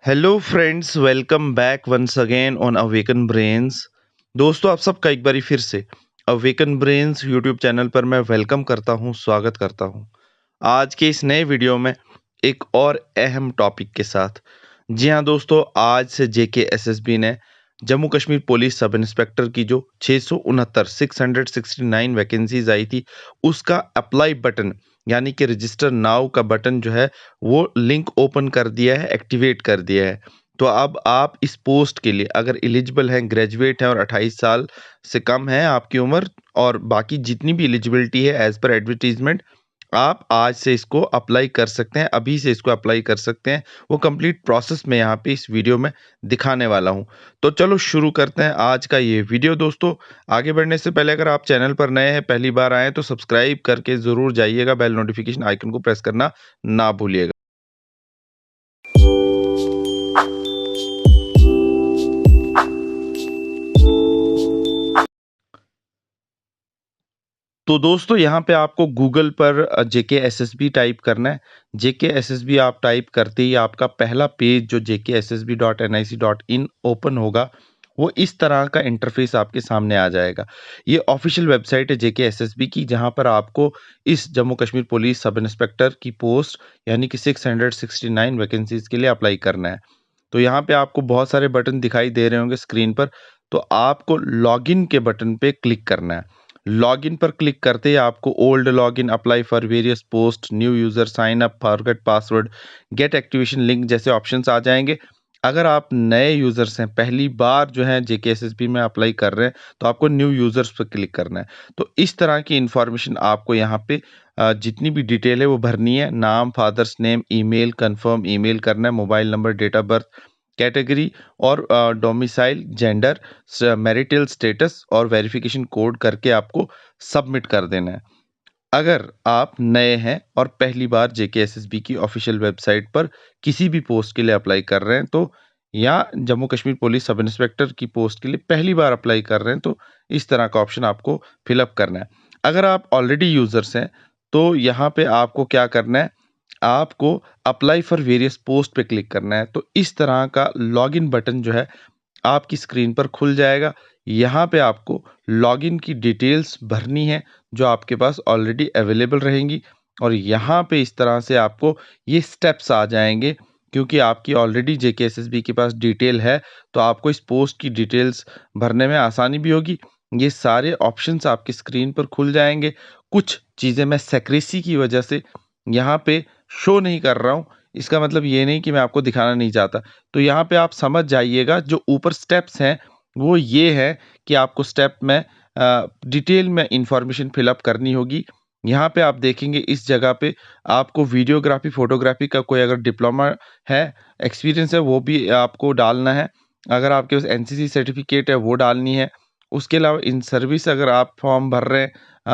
Hello friends, welcome back once again on awaken brains. दोस्तों, आप सबका एक बारी फिर से अवेकन ब्रेन्स यूट्यूब चैनल पर मैं वेलकम करता हूं, स्वागत करता हूं। आज के इस नए वीडियो में एक और अहम टॉपिक के साथ। जी हां दोस्तों, आज से जेके एसएसबी ने Jammu Kashmir police sub inspector की जो 669 वैकेंसीज आई थी, उसका अप्लाई बटन यानी कि रजिस्टर नाउ का बटन जो है वो लिंक ओपन कर दिया है, एक्टिवेट कर दिया है। तो अब आप इस पोस्ट के लिए अगर एलिजिबल हैं, ग्रेजुएट हैं और 28 साल से कम है आपकी उम्र और बाकी जितनी भी एलिजिबिलिटी है एज पर एडवर्टीजमेंट, आप आज से इसको अप्लाई कर सकते हैं, अभी से इसको अप्लाई कर सकते हैं। वो कंप्लीट प्रोसेस मैं यहाँ पे इस वीडियो में दिखाने वाला हूँ। तो चलो शुरू करते हैं आज का ये वीडियो। दोस्तों, आगे बढ़ने से पहले अगर आप चैनल पर नए हैं, पहली बार आए तो सब्सक्राइब करके ज़रूर जाइएगा, बेल नोटिफिकेशन आइकन को प्रेस करना ना भूलिएगा। तो दोस्तों, यहाँ पे आपको गूगल पर जेके एसएसबी टाइप करना है। जेके एसएसबी आप टाइप करते ही आपका पहला पेज जो jkssb.nic.in ओपन होगा, वो इस तरह का इंटरफेस आपके सामने आ जाएगा। ये ऑफिशियल वेबसाइट है जेके एसएसबी की, जहाँ पर आपको इस Jammu Kashmir police sub inspector की पोस्ट यानी कि 669 वैकेंसीज के लिए अप्लाई करना है। तो यहाँ पे आपको बहुत सारे बटन दिखाई दे रहे होंगे स्क्रीन पर। तो आपको लॉगिन के बटन पे क्लिक करना है। लॉगिन पर क्लिक करते ही आपको old login, apply for various post, new user, sign up, forget password, get activation link जैसे ऑप्शंस आ जाएंगे। अगर आप नए यूजर्स हैं, पहली बार जो है जेकेएसएसबी में अप्लाई कर रहे हैं, तो आपको न्यू यूजर्स पर क्लिक करना है। तो इस तरह की इंफॉर्मेशन आपको यहाँ पे जितनी भी डिटेल है वो भरनी है। नाम, father's name, email, confirm email करना है, mobile number, date of birth, category और डोमिसाइल, जेंडर, मैरिटल स्टेटस और वेरिफिकेशन कोड करके आपको सबमिट कर देना है। अगर आप नए हैं और पहली बार जेकेएसएसबी की ऑफिशियल वेबसाइट पर किसी भी पोस्ट के लिए अप्लाई कर रहे हैं, तो या Jammu Kashmir police sub inspector की पोस्ट के लिए पहली बार अप्लाई कर रहे हैं, तो इस तरह का ऑप्शन आपको फिलअप करना है। अगर आप ऑलरेडी यूजर्स हैं, तो यहाँ पे आपको क्या करना है, आपको अप्लाई फॉर वेरियस पोस्ट पे क्लिक करना है। तो इस तरह का लॉगिन बटन जो है आपकी स्क्रीन पर खुल जाएगा। यहाँ पे आपको लॉगिन की डिटेल्स भरनी है जो आपके पास ऑलरेडी अवेलेबल रहेंगी, और यहाँ पे इस तरह से आपको ये स्टेप्स आ जाएंगे। क्योंकि आपकी ऑलरेडी जेकेएसएसबी के पास डिटेल है, तो आपको इस पोस्ट की डिटेल्स भरने में आसानी भी होगी। ये सारे ऑप्शंस आपकी स्क्रीन पर खुल जाएंगे। कुछ चीज़ें मैं सेक्रेसी की वजह से यहाँ पे शो नहीं कर रहा हूँ, इसका मतलब ये नहीं कि मैं आपको दिखाना नहीं चाहता। तो यहाँ पे आप समझ जाइएगा, जो ऊपर स्टेप्स हैं वो ये है कि आपको स्टेप में डिटेल में इंफॉर्मेशन फिलअप करनी होगी। यहाँ पे आप देखेंगे इस जगह पे आपको वीडियोग्राफी, फोटोग्राफी का कोई अगर डिप्लोमा है, एक्सपीरियंस है, वो भी आपको डालना है। अगर आपके पास एनसीसी सर्टिफिकेट है वो डालनी है। उसके अलावा इन सर्विस अगर आप फॉर्म भर रहे हैं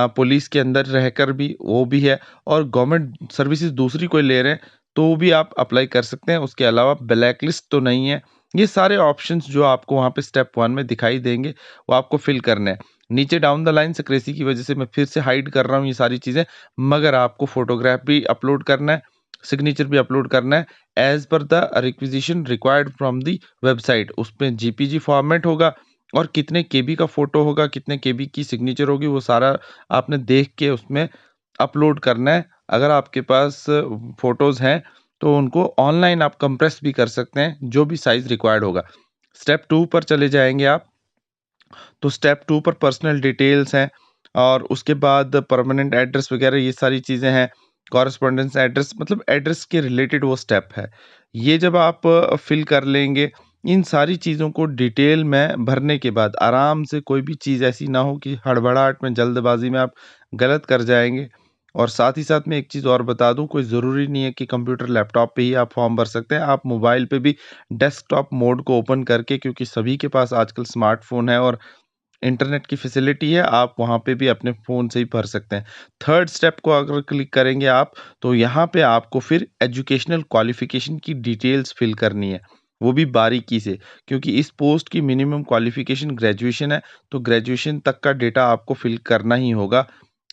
पुलिस के अंदर रहकर भी, वो भी है। और गवर्नमेंट सर्विसेज दूसरी कोई ले रहे हैं तो भी आप अप्लाई कर सकते हैं। उसके अलावा ब्लैक लिस्ट तो नहीं है। ये सारे ऑप्शंस जो आपको वहाँ पे स्टेप 1 में दिखाई देंगे, वो आपको फिल करने हैं। नीचे डाउन द लाइन सेक्रेसी की वजह से मैं फिर से हाइड कर रहा हूँ ये सारी चीज़ें, मगर आपको फोटोग्राफ भी अपलोड करना है, सिग्नेचर भी अपलोड करना है as per the requisition required from the website. उसमें जीपीजी फॉर्मेट होगा और कितने केबी का फोटो होगा, कितने केबी की सिग्नेचर होगी, वो सारा आपने देख के उसमें अपलोड करना है। अगर आपके पास फोटोज़ हैं तो उनको ऑनलाइन आप कंप्रेस भी कर सकते हैं, जो भी साइज़ रिक्वायर्ड होगा। स्टेप 2 पर चले जाएँगे आप। तो स्टेप 2 पर पर्सनल डिटेल्स हैं और उसके बाद परमानेंट एड्रेस वगैरह ये सारी चीज़ें हैं। कॉरेस्पॉन्डेंस एड्रेस मतलब एड्रेस के रिलेटेड वो स्टेप है। ये जब आप फिल कर लेंगे, इन सारी चीज़ों को डिटेल में भरने के बाद आराम से, कोई भी चीज़ ऐसी ना हो कि हड़बड़ाहट में, जल्दबाजी में आप गलत कर जाएँगे। और साथ ही साथ मैं एक चीज़ और बता दूँ, कोई ज़रूरी नहीं है कि कंप्यूटर, लैपटॉप पे ही आप फॉर्म भर सकते हैं। आप मोबाइल पे भी डेस्कटॉप मोड को ओपन करके, क्योंकि सभी के पास आजकल स्मार्टफ़ोन है और इंटरनेट की फैसिलिटी है, आप वहाँ पे भी अपने फ़ोन से ही भर सकते हैं। थर्ड स्टेप को अगर क्लिक करेंगे आप, तो यहाँ पे आपको फिर एजुकेशनल क्वालिफ़िकेशन की डिटेल्स फ़िल करनी है, वो भी बारीकी से। क्योंकि इस पोस्ट की मिनिमम क्वालिफ़िकेशन ग्रेजुएशन है, तो ग्रेजुएशन तक का डेटा आपको फ़िल करना ही होगा।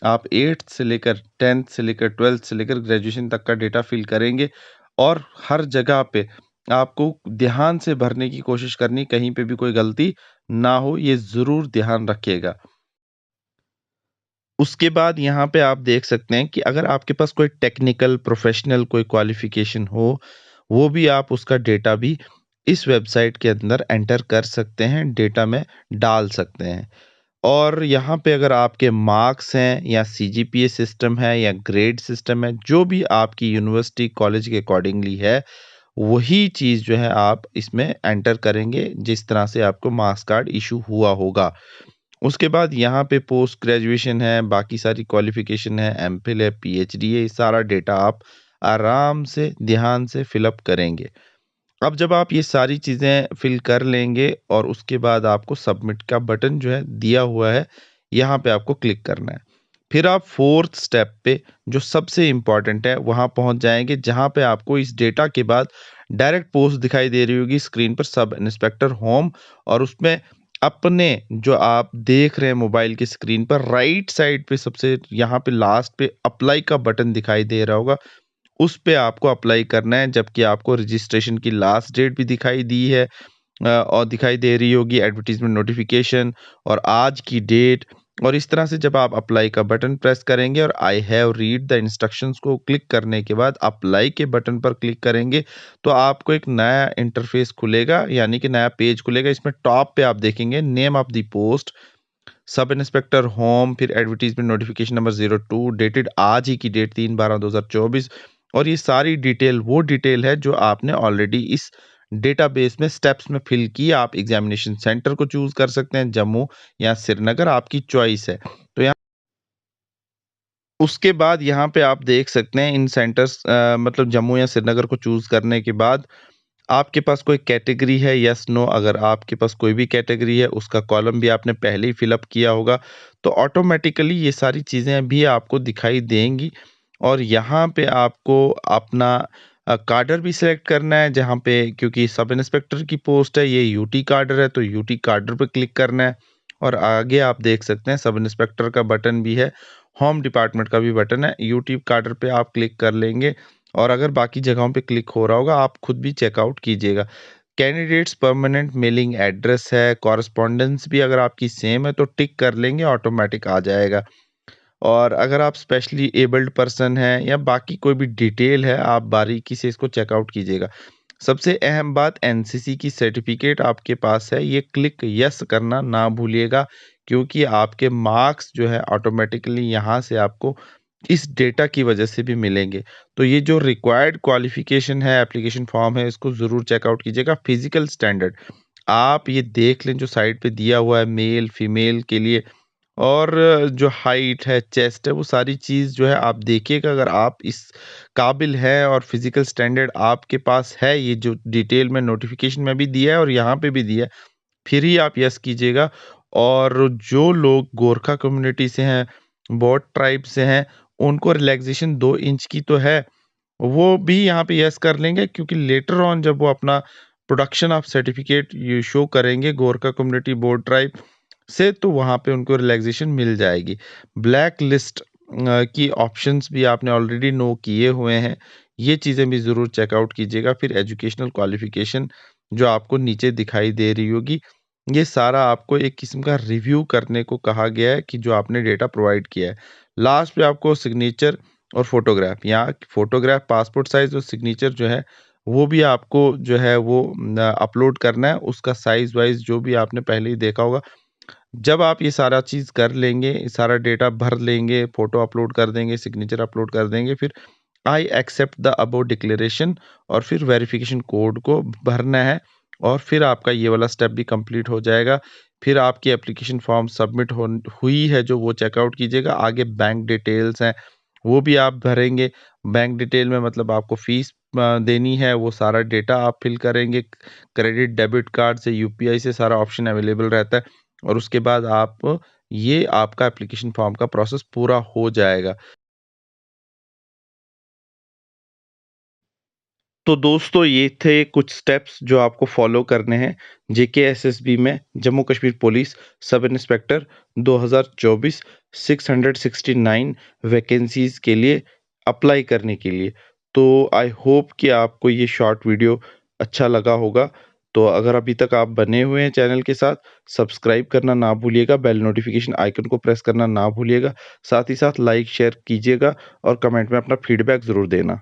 आप 8th से लेकर 10th से लेकर 12th से लेकर ग्रेजुएशन तक का डेटा फ़िल करेंगे। और हर जगह पे आपको ध्यान से भरने की कोशिश करनी, कहीं पे भी कोई गलती ना हो, ये ज़रूर ध्यान रखिएगा। उसके बाद यहाँ पे आप देख सकते हैं कि अगर आपके पास कोई टेक्निकल, प्रोफ़ेशनल कोई क्वालिफ़िकेशन हो, वो भी आप उसका डेटा भी इस वेबसाइट के अंदर एंटर कर सकते हैं, डेटा में डाल सकते हैं। और यहाँ पे अगर आपके मार्क्स हैं या सीजीपीए सिस्टम है या ग्रेड सिस्टम है, जो भी आपकी यूनिवर्सिटी, कॉलेज के अकॉर्डिंगली है, वही चीज़ जो है आप इसमें एंटर करेंगे, जिस तरह से आपको मार्क्स कार्ड इश्यू हुआ होगा। उसके बाद यहाँ पे पोस्ट ग्रेजुएशन है, बाकी सारी क्वालिफ़िकेशन है, एमफिल है, पीएचडी है, ये सारा डेटा आप आराम से, ध्यान से फ़िल अप करेंगे। अब जब आप ये सारी चीज़ें फ़िल कर लेंगे और उसके बाद आपको सबमिट का बटन जो है दिया हुआ है, यहाँ पे आपको क्लिक करना है। फिर आप 4th स्टेप पे जो सबसे इम्पोर्टेंट है, वहाँ पहुँच जाएँगे, जहाँ पे आपको इस डेटा के बाद डायरेक्ट पोस्ट दिखाई दे रही होगी स्क्रीन पर, सब इंस्पेक्टर होम, और उसमें अपने जो आप देख रहे हैं मोबाइल की स्क्रीन पर राइट साइड पे सबसे यहाँ पे लास्ट पे अप्लाई का बटन दिखाई दे रहा होगा। उस पे आपको अप्लाई करना है, जबकि आपको रजिस्ट्रेशन की लास्ट डेट भी दिखाई दी है, और दिखाई दे रही होगी एडवर्टाइजमेंट नोटिफिकेशन और आज की डेट। और इस तरह से जब आप अप्लाई का बटन प्रेस करेंगे और I have read the instructions को क्लिक करने के बाद अप्लाई के बटन पर क्लिक करेंगे, तो आपको एक नया इंटरफेस खुलेगा, यानी कि नया पेज खुलेगा। इसमें टॉप पे आप देखेंगे name of the post, sub inspector home, फिर एडवर्टाइजमेंट नोटिफिकेशन नंबर 02 डेटेड आज ही की डेट 3/12/2024। और ये सारी डिटेल वो डिटेल है जो आपने ऑलरेडी इस डेटाबेस में स्टेप्स में फिल की। आप एग्जामिनेशन सेंटर को चूज कर सकते हैं, जम्मू या श्रीनगर, आपकी चॉइस है। तो यहाँ उसके बाद यहाँ पे आप देख सकते हैं इन सेंटर्स, मतलब जम्मू या श्रीनगर को चूज करने के बाद आपके पास कोई कैटेगरी है, यस नो, अगर आपके पास कोई भी कैटेगरी है उसका कॉलम भी आपने पहले ही फिल अप किया होगा, तो ऑटोमेटिकली ये सारी चीज़ें भी आपको दिखाई देंगी। और यहाँ पे आपको अपना काडर भी सिलेक्ट करना है, जहाँ पे क्योंकि सब इंस्पेक्टर की पोस्ट है, ये यूटी काडर है, तो यूटी काडर पे क्लिक करना है। और आगे आप देख सकते हैं सब इंस्पेक्टर का बटन भी है, होम डिपार्टमेंट का भी बटन है, यूटी काडर पे आप क्लिक कर लेंगे। और अगर बाकी जगहों पे क्लिक हो रहा होगा, आप खुद भी चेकआउट कीजिएगा। कैंडिडेट्स परमानेंट मेलिंग एड्रेस है, कॉरेस्पॉन्डेंस भी अगर आपकी सेम है तो टिक कर लेंगे, ऑटोमेटिक आ जाएगा। और अगर आप स्पेशली एबल्ड पर्सन हैं या बाकी कोई भी डिटेल है, आप बारीकी से इसको चेकआउट कीजिएगा। सबसे अहम बात, एनसीसी की सर्टिफिकेट आपके पास है, ये क्लिक यस करना ना भूलिएगा, क्योंकि आपके मार्क्स जो है ऑटोमेटिकली यहाँ से आपको इस डेटा की वजह से भी मिलेंगे। तो ये जो रिक्वायर्ड क्वालिफिकेशन है, एप्लीकेशन फॉर्म है, इसको ज़रूर चेकआउट कीजिएगा। फिजिकल स्टैंडर्ड आप ये देख लें, जो साइड पे दिया हुआ है मेल फीमेल के लिए, और जो हाइट है, चेस्ट है, वो सारी चीज़ जो है आप देखिएगा। अगर आप इस काबिल हैं और फिजिकल स्टैंडर्ड आपके पास है, ये जो डिटेल में नोटिफिकेशन में भी दिया है और यहाँ पे भी दिया है, फिर ही आप यस कीजिएगा। और जो लोग गोरखा कम्युनिटी से हैं, बौद्ध ट्राइब से हैं, उनको रिलैक्सेशन 2 इंच की तो है, वो भी यहाँ पे यस कर लेंगे, क्योंकि लेटर ऑन जब वो अपना प्रोडक्शन ऑफ सर्टिफिकेट ये शो करेंगे गोरखा कम्युनिटी बौद्ध ट्राइब से, तो वहाँ पे उनको रिलैक्सेशन मिल जाएगी। ब्लैक लिस्ट की ऑप्शंस भी आपने ऑलरेडी नो किए हुए हैं, ये चीज़ें भी ज़रूर चेकआउट कीजिएगा। फिर एजुकेशनल क्वालिफ़िकेशन जो आपको नीचे दिखाई दे रही होगी, ये सारा आपको एक किस्म का रिव्यू करने को कहा गया है कि जो आपने डेटा प्रोवाइड किया है। लास्ट पे आपको सिग्नेचर और फ़ोटोग्राफ, यहाँ फ़ोटोग्राफ, पासपोर्ट साइज़ और सिग्नेचर जो है, वो भी आपको जो है वो अपलोड करना है। उसका साइज़ वाइज़ जो भी आपने पहले ही देखा होगा। जब आप ये सारा चीज़ कर लेंगे, सारा डेटा भर लेंगे, फ़ोटो अपलोड कर देंगे, सिग्नेचर अपलोड कर देंगे, फिर I accept the above declaration और फिर वेरिफ़िकेशन कोड को भरना है, और फिर आपका ये वाला स्टेप भी कंप्लीट हो जाएगा। फिर आपकी एप्लीकेशन फ़ॉर्म सबमिट हुई है जो, वो चेकआउट कीजिएगा। आगे बैंक डिटेल्स हैं, वो भी आप भरेंगे। बैंक डिटेल में मतलब आपको फ़ीस देनी है, वो सारा डेटा आप फ़िल करेंगे। क्रेडिट, डेबिट कार्ड से, यूपीआई से सारा ऑप्शन अवेलेबल रहता है। और उसके बाद आप ये आपका एप्लीकेशन फॉर्म का प्रोसेस पूरा हो जाएगा। तो दोस्तों, ये थे कुछ स्टेप्स जो आपको फॉलो करने हैं जेकेएसएसबी में, Jammu Kashmir police sub inspector 2024 669 vacancies के लिए अप्लाई करने के लिए। तो आई होप कि आपको ये शॉर्ट वीडियो अच्छा लगा होगा। तो अगर अभी तक आप बने हुए हैं चैनल के साथ, सब्सक्राइब करना ना भूलिएगा, बेल नोटिफ़िकेशन आइकन को प्रेस करना ना भूलिएगा। साथ ही साथ लाइक, शेयर कीजिएगा और कमेंट में अपना फीडबैक ज़रूर देना।